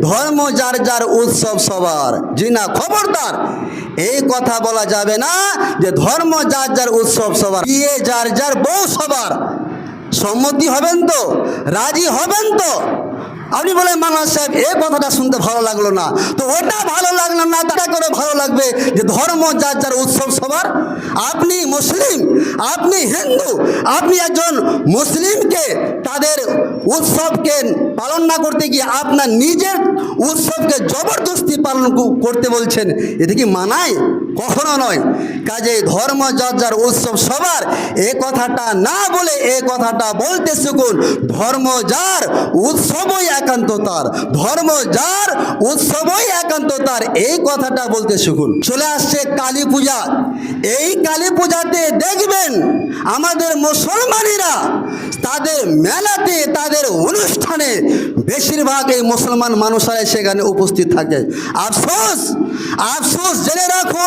ধর্ম যার যার উৎসব সবার। জি না, খবরদার এই কথা বলা যাবে না যে ধর্ম যার যার উৎসব সবার, বিয়ে যার যার বউ সবার। সম্মতি হবেন তো? রাজি হবেন তো? আপনি বলেন মানা সাহেব এই কথাটা শুনতে ভালো লাগলো না, তো ওটা ভালো লাগলো না, তা করে ভালো লাগবে যে ধর্ম যার যার উৎসব সবার। আপনি মুসলিম, আপনি হিন্দু, আপনি একজন মুসলিমকে তাদের উৎসবকে পালন না করতে গিয়ে আপনার নিজের উৎসবকে জবরদস্তি পালন করতে বলছেন, এতে কি মানায়? কখনো নয়। কাজে ধর্ম যার যার উৎসব সবার এ কথাটা না বলে এ কথাটা বলতে শিখুন, ধর্ম যার উৎসবই একান্ত তার, ধর্ম যার উৎসবই একান্ত তার, এই কথাটা বলতে শিখুন। চলে আসছে কালী পূজা। এই কালী পূজাতে দেখবেন আমাদের মুসলমানেরা তাদের মেলাতে, তাদের অনুষ্ঠানে বেশিরভাগ এই মুসলমান মানুষরাই সেখানে উপস্থিত থাকে। আফসোস, আফসোস, জেনে রাখুন